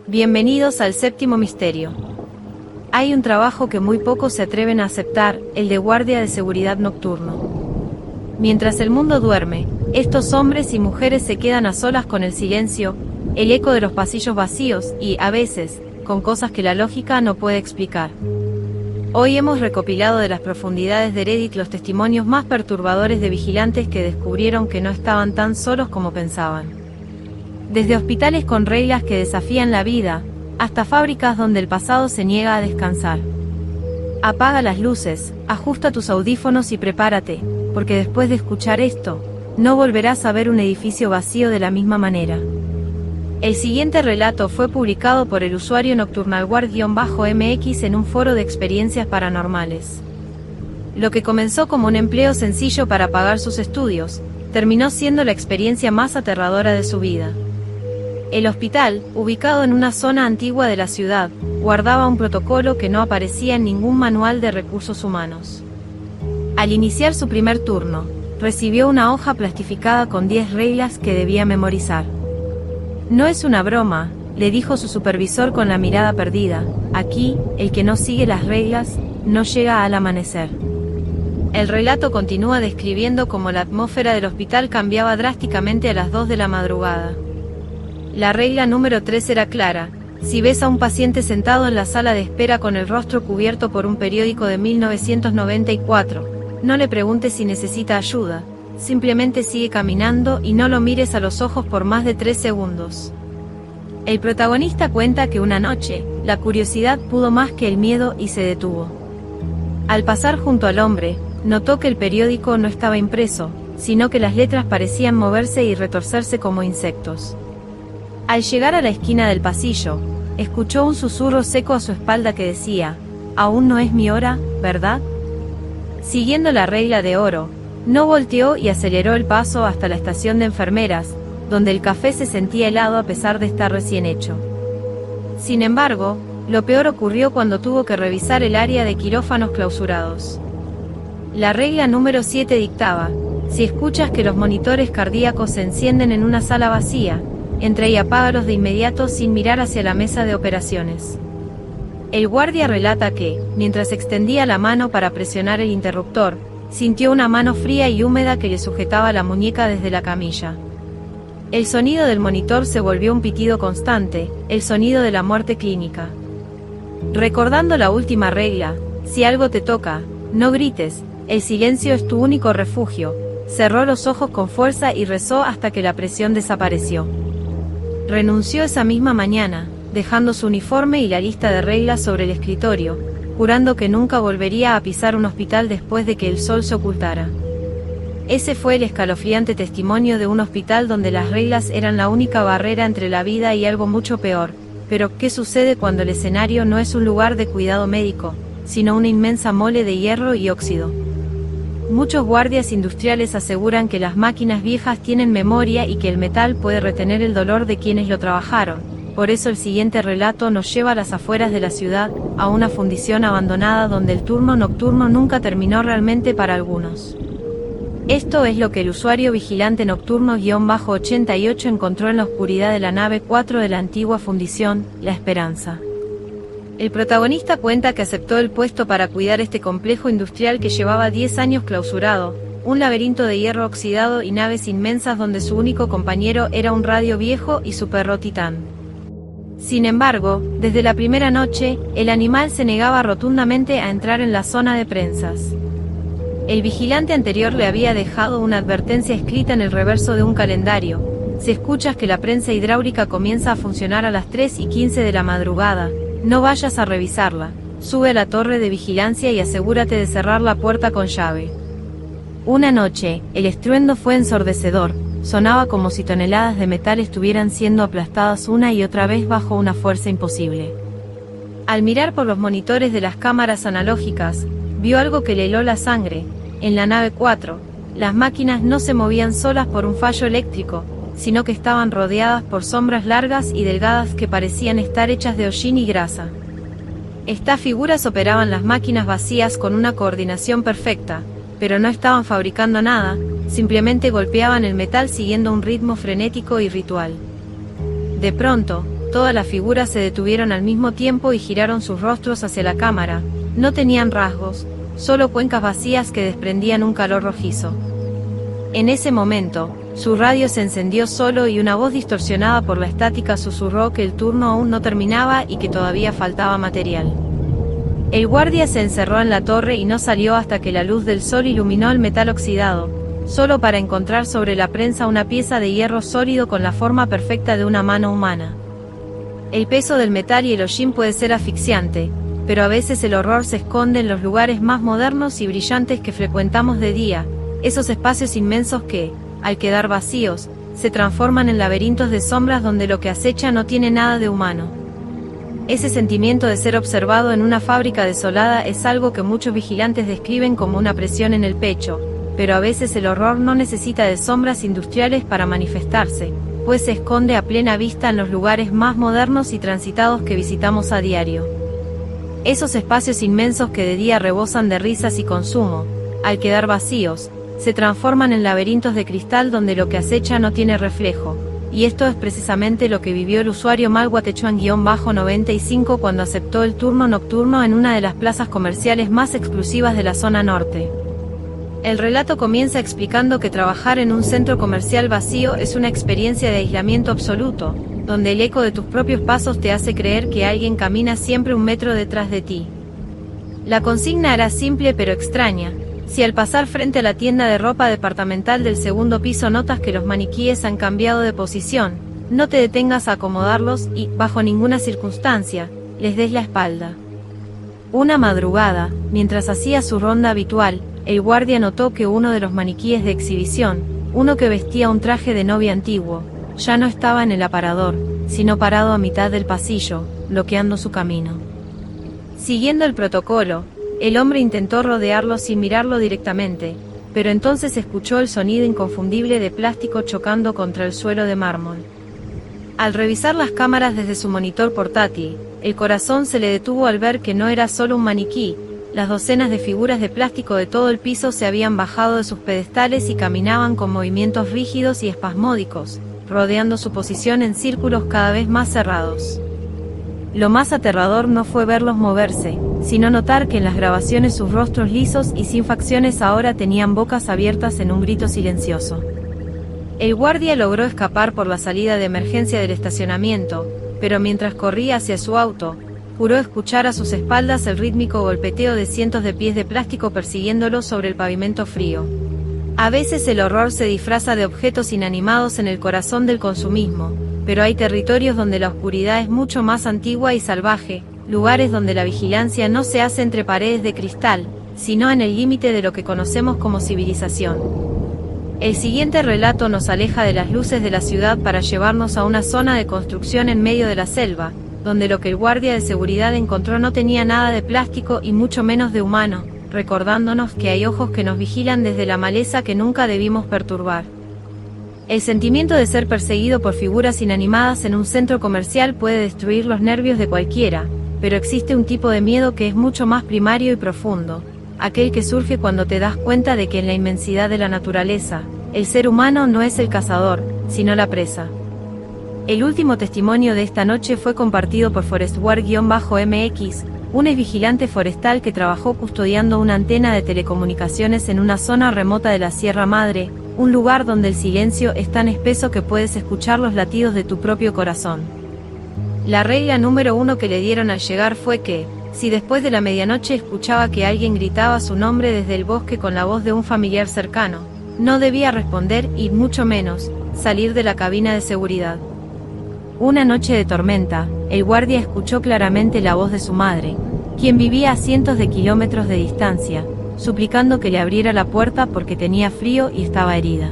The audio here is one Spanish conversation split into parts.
Bienvenidos al séptimo misterio. Hay un trabajo que muy pocos se atreven a aceptar, el de guardia de seguridad nocturno. Mientras el mundo duerme, estos hombres y mujeres se quedan a solas con el silencio, el eco de los pasillos vacíos y, a veces, con cosas que la lógica no puede explicar. Hoy hemos recopilado de las profundidades de Reddit los testimonios más perturbadores de vigilantes que descubrieron que no estaban tan solos como pensaban. Desde hospitales con reglas que desafían la vida, hasta fábricas donde el pasado se niega a descansar. Apaga las luces, ajusta tus audífonos y prepárate, porque después de escuchar esto, no volverás a ver un edificio vacío de la misma manera. El siguiente relato fue publicado por el usuario NocturnalGuard-MX en un foro de experiencias paranormales. Lo que comenzó como un empleo sencillo para pagar sus estudios, terminó siendo la experiencia más aterradora de su vida. El hospital, ubicado en una zona antigua de la ciudad, guardaba un protocolo que no aparecía en ningún manual de recursos humanos. Al iniciar su primer turno, recibió una hoja plastificada con 10 reglas que debía memorizar. No es una broma, le dijo su supervisor con la mirada perdida, aquí, el que no sigue las reglas, no llega al amanecer. El relato continúa describiendo cómo la atmósfera del hospital cambiaba drásticamente a las 2 de la madrugada. La regla número 3 era clara: si ves a un paciente sentado en la sala de espera con el rostro cubierto por un periódico de 1994, no le preguntes si necesita ayuda, simplemente sigue caminando y no lo mires a los ojos por más de 3 segundos. El protagonista cuenta que una noche, la curiosidad pudo más que el miedo y se detuvo. Al pasar junto al hombre, notó que el periódico no estaba impreso, sino que las letras parecían moverse y retorcerse como insectos. Al llegar a la esquina del pasillo, escuchó un susurro seco a su espalda que decía: «Aún no es mi hora, ¿verdad?». Siguiendo la regla de oro, no volteó y aceleró el paso hasta la estación de enfermeras, donde el café se sentía helado a pesar de estar recién hecho. Sin embargo, lo peor ocurrió cuando tuvo que revisar el área de quirófanos clausurados. La regla número 7 dictaba: si escuchas que los monitores cardíacos se encienden en una sala vacía, entra y apágalos de inmediato sin mirar hacia la mesa de operaciones. El guardia relata que, mientras extendía la mano para presionar el interruptor, sintió una mano fría y húmeda que le sujetaba la muñeca desde la camilla. El sonido del monitor se volvió un pitido constante, el sonido de la muerte clínica. Recordando la última regla: si algo te toca, no grites, el silencio es tu único refugio, cerró los ojos con fuerza y rezó hasta que la presión desapareció. Renunció esa misma mañana, dejando su uniforme y la lista de reglas sobre el escritorio, jurando que nunca volvería a pisar un hospital después de que el sol se ocultara. Ese fue el escalofriante testimonio de un hospital donde las reglas eran la única barrera entre la vida y algo mucho peor. Pero, ¿qué sucede cuando el escenario no es un lugar de cuidado médico, sino una inmensa mole de hierro y óxido? Muchos guardias industriales aseguran que las máquinas viejas tienen memoria y que el metal puede retener el dolor de quienes lo trabajaron. Por eso el siguiente relato nos lleva a las afueras de la ciudad, a una fundición abandonada donde el turno nocturno nunca terminó realmente para algunos. Esto es lo que el usuario vigilante nocturno-88 encontró en la oscuridad de la nave 4 de la antigua fundición, La Esperanza. El protagonista cuenta que aceptó el puesto para cuidar este complejo industrial que llevaba 10 años clausurado, un laberinto de hierro oxidado y naves inmensas donde su único compañero era un radio viejo y su perro Titán. Sin embargo, desde la primera noche, el animal se negaba rotundamente a entrar en la zona de prensas. El vigilante anterior le había dejado una advertencia escrita en el reverso de un calendario: si escuchas que la prensa hidráulica comienza a funcionar a las 3:15 de la madrugada, no vayas a revisarla, sube a la torre de vigilancia y asegúrate de cerrar la puerta con llave. Una noche, el estruendo fue ensordecedor, sonaba como si toneladas de metal estuvieran siendo aplastadas una y otra vez bajo una fuerza imposible. Al mirar por los monitores de las cámaras analógicas, vio algo que le heló la sangre. En la nave 4, las máquinas no se movían solas por un fallo eléctrico, sino que estaban rodeadas por sombras largas y delgadas que parecían estar hechas de hollín y grasa. Estas figuras operaban las máquinas vacías con una coordinación perfecta, pero no estaban fabricando nada, simplemente golpeaban el metal siguiendo un ritmo frenético y ritual. De pronto, Todas las figuras se detuvieron al mismo tiempo y giraron sus rostros hacia la cámara. No tenían rasgos, solo cuencas vacías que desprendían un calor rojizo. En ese momento, su radio se encendió solo y una voz distorsionada por la estática susurró que el turno aún no terminaba y que todavía faltaba material. El guardia se encerró en la torre y no salió hasta que la luz del sol iluminó el metal oxidado, solo para encontrar sobre la prensa una pieza de hierro sólido con la forma perfecta de una mano humana. El peso del metal y el hollín puede ser asfixiante, pero a veces el horror se esconde en los lugares más modernos y brillantes que frecuentamos de día, esos espacios inmensos que, al quedar vacíos, se transforman en laberintos de sombras donde lo que acecha no tiene nada de humano. Ese sentimiento de ser observado en una fábrica desolada es algo que muchos vigilantes describen como una presión en el pecho, pero a veces el horror no necesita de sombras industriales para manifestarse, pues se esconde a plena vista en los lugares más modernos y transitados que visitamos a diario. Esos espacios inmensos que de día rebosan de risas y consumo, al quedar vacíos, se transforman en laberintos de cristal donde lo que acecha no tiene reflejo, y esto es precisamente lo que vivió el usuario Malguatechuan-95 cuando aceptó el turno nocturno en una de las plazas comerciales más exclusivas de la zona norte. El relato comienza explicando que trabajar en un centro comercial vacío es una experiencia de aislamiento absoluto, donde el eco de tus propios pasos te hace creer que alguien camina siempre un metro detrás de ti. La consigna era simple pero extraña. Si al pasar frente a la tienda de ropa departamental del segundo piso notas que los maniquíes han cambiado de posición, no te detengas a acomodarlos y, bajo ninguna circunstancia, les des la espalda. Una madrugada, mientras hacía su ronda habitual, el guardia notó que uno de los maniquíes de exhibición, uno que vestía un traje de novia antiguo, ya no estaba en el aparador, sino parado a mitad del pasillo, bloqueando su camino. Siguiendo el protocolo, el hombre intentó rodearlo sin mirarlo directamente, pero entonces escuchó el sonido inconfundible de plástico chocando contra el suelo de mármol. Al revisar las cámaras desde su monitor portátil, el corazón se le detuvo al ver que no era solo un maniquí. Las docenas de figuras de plástico de todo el piso se habían bajado de sus pedestales y caminaban con movimientos rígidos y espasmódicos, rodeando su posición en círculos cada vez más cerrados. Lo más aterrador no fue verlos moverse, sino notar que en las grabaciones sus rostros lisos y sin facciones ahora tenían bocas abiertas en un grito silencioso. El guardia logró escapar por la salida de emergencia del estacionamiento, pero mientras corría hacia su auto, juró escuchar a sus espaldas el rítmico golpeteo de cientos de pies de plástico persiguiéndolo sobre el pavimento frío. A veces el horror se disfraza de objetos inanimados en el corazón del consumismo, pero hay territorios donde la oscuridad es mucho más antigua y salvaje, lugares donde la vigilancia no se hace entre paredes de cristal, sino en el límite de lo que conocemos como civilización. El siguiente relato nos aleja de las luces de la ciudad para llevarnos a una zona de construcción en medio de la selva, donde lo que el guardia de seguridad encontró no tenía nada de plástico y mucho menos de humano, recordándonos que hay ojos que nos vigilan desde la maleza que nunca debimos perturbar. El sentimiento de ser perseguido por figuras inanimadas en un centro comercial puede destruir los nervios de cualquiera, pero existe un tipo de miedo que es mucho más primario y profundo, aquel que surge cuando te das cuenta de que en la inmensidad de la naturaleza, el ser humano no es el cazador, sino la presa. El último testimonio de esta noche fue compartido por Forestward-MX, un exvigilante forestal que trabajó custodiando una antena de telecomunicaciones en una zona remota de la Sierra Madre, un lugar donde el silencio es tan espeso que puedes escuchar los latidos de tu propio corazón. La regla número 1 que le dieron al llegar fue que, si después de la medianoche escuchaba que alguien gritaba su nombre desde el bosque con la voz de un familiar cercano, no debía responder y, mucho menos, salir de la cabina de seguridad. Una noche de tormenta, el guardia escuchó claramente la voz de su madre, quien vivía a cientos de kilómetros de distancia, suplicando que le abriera la puerta porque tenía frío y estaba herida.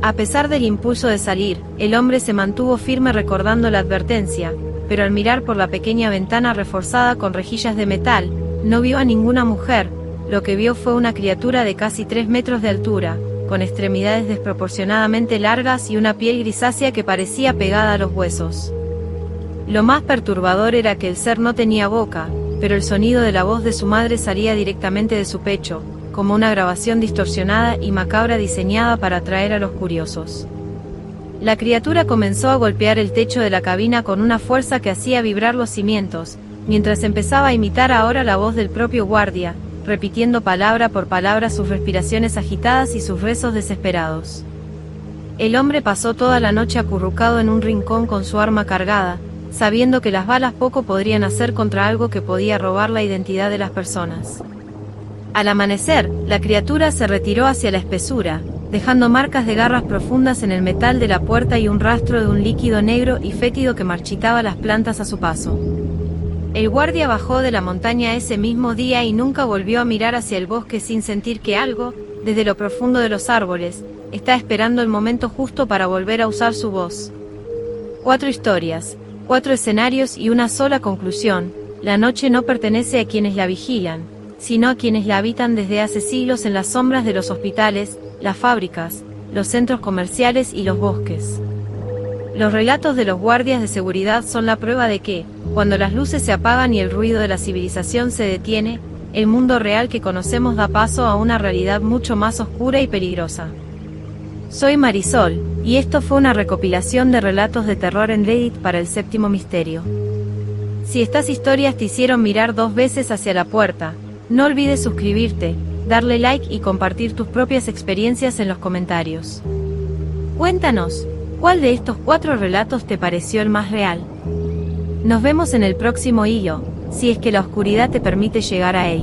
A pesar del impulso de salir, el hombre se mantuvo firme recordando la advertencia, pero al mirar por la pequeña ventana reforzada con rejillas de metal, no vio a ninguna mujer. Lo que vio fue una criatura de casi 3 metros de altura, con extremidades desproporcionadamente largas y una piel grisácea que parecía pegada a los huesos. Lo más perturbador era que el ser no tenía boca, pero el sonido de la voz de su madre salía directamente de su pecho, como una grabación distorsionada y macabra diseñada para atraer a los curiosos. La criatura comenzó a golpear el techo de la cabina con una fuerza que hacía vibrar los cimientos, mientras empezaba a imitar ahora la voz del propio guardia, repitiendo palabra por palabra sus respiraciones agitadas y sus rezos desesperados. El hombre pasó toda la noche acurrucado en un rincón con su arma cargada, sabiendo que las balas poco podrían hacer contra algo que podía robar la identidad de las personas. Al amanecer, la criatura se retiró hacia la espesura, dejando marcas de garras profundas en el metal de la puerta y un rastro de un líquido negro y fétido que marchitaba las plantas a su paso. El guardia bajó de la montaña ese mismo día y nunca volvió a mirar hacia el bosque sin sentir que algo, desde lo profundo de los árboles, está esperando el momento justo para volver a usar su voz. 4 historias, 4 escenarios y una sola conclusión: la noche no pertenece a quienes la vigilan, sino a quienes la habitan desde hace siglos en las sombras de los hospitales, las fábricas, los centros comerciales y los bosques. Los relatos de los guardias de seguridad son la prueba de que, cuando las luces se apagan y el ruido de la civilización se detiene, el mundo real que conocemos da paso a una realidad mucho más oscura y peligrosa. Soy Marisol, y esto fue una recopilación de relatos de terror en Reddit para el séptimo misterio. Si estas historias te hicieron mirar 2 veces hacia la puerta, no olvides suscribirte, darle like y compartir tus propias experiencias en los comentarios. Cuéntanos, ¿cuál de estos 4 relatos te pareció el más real? Nos vemos en el próximo hilo, si es que la oscuridad te permite llegar a él.